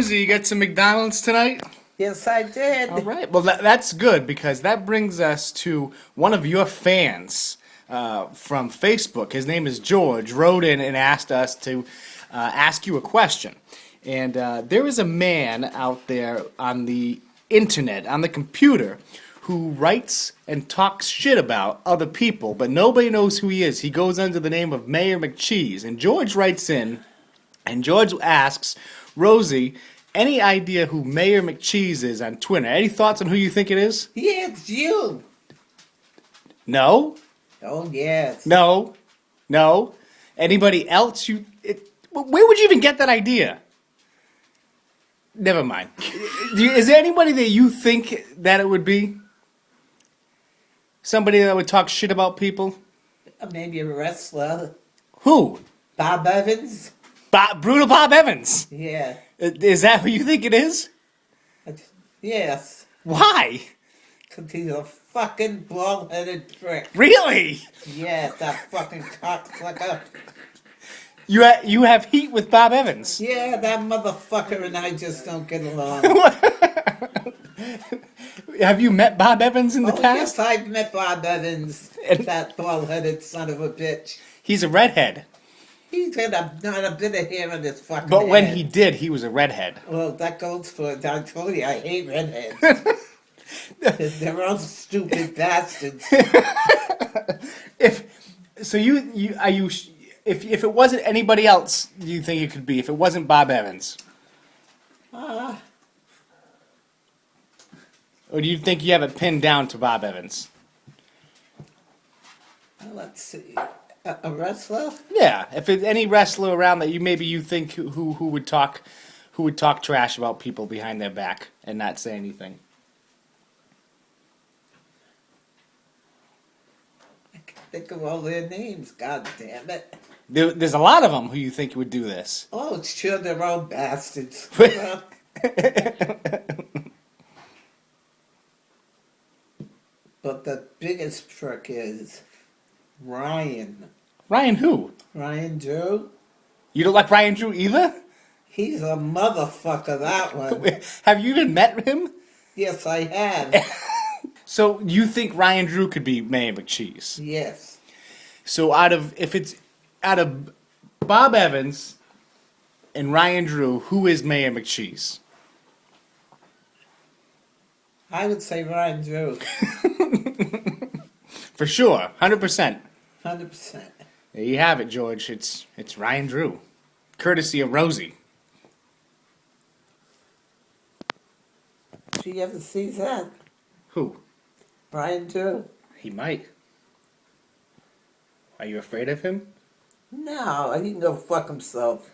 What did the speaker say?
Rosie, you got some McDonald's tonight? Yes, I did. All right. Well, that's good because that brings us to one of your fans from Facebook. His name is George. Wrote in and asked us to ask you a question. And there is a man out there on the internet, on the computer, who writes and talks shit about other people, but nobody knows who he is. He goes under the name of Mayor McCheese. And George writes in, and George asks, Rosie, any idea who Mayor McCheese is on Twitter? Any thoughts on who you think it is? Yeah, it's you. No? Oh, yes. No? No? Anybody else? Where would you even get that idea? Never mind. Is there anybody that you think that it would be? Somebody that would talk shit about people? Maybe a wrestler. Who? Bob Evans. Brutal Bob Evans. Yeah. Is that who you think it is? Yes. Why? Because he's a fucking bald-headed prick. Really? Yes, that fucking cocksucker. You have heat with Bob Evans. Yeah, that motherfucker and I just don't get along. Have you met Bob Evans in the past? Yes, I've met Bob Evans. That bald-headed son of a bitch. He's a redhead. He's got not a bit of hair on his fucking But when head. he did, he was a redhead. Well, that goes for it. I told you, I hate redheads. They're all stupid bastards. If it wasn't anybody else, do you think it could be? If it wasn't Bob Evans, or do you think you have it pinned down to Bob Evans? Let's see. A wrestler? Yeah, if it's any wrestler around that you think who would talk trash about people behind their back and not say anything. I can't think of all their names. God damn it. There's a lot of them who you think would do this. Oh, sure, they're all bastards. But the biggest prick is Ryan. Ryan who? Ryan Drew? You don't like Ryan Drew either? He's a motherfucker, that one. Have you even met him? Yes, I have. So you think Ryan Drew could be Mayor McCheese? Yes. So out of Bob Evans and Ryan Drew, who is Mayor McCheese? I would say Ryan Drew. For sure, 100%. 100%. There you have it, George. It's Ryan Drew, courtesy of Rosie. She ever sees that? Who? Ryan Drew? He might. Are you afraid of him? No, he can go fuck himself.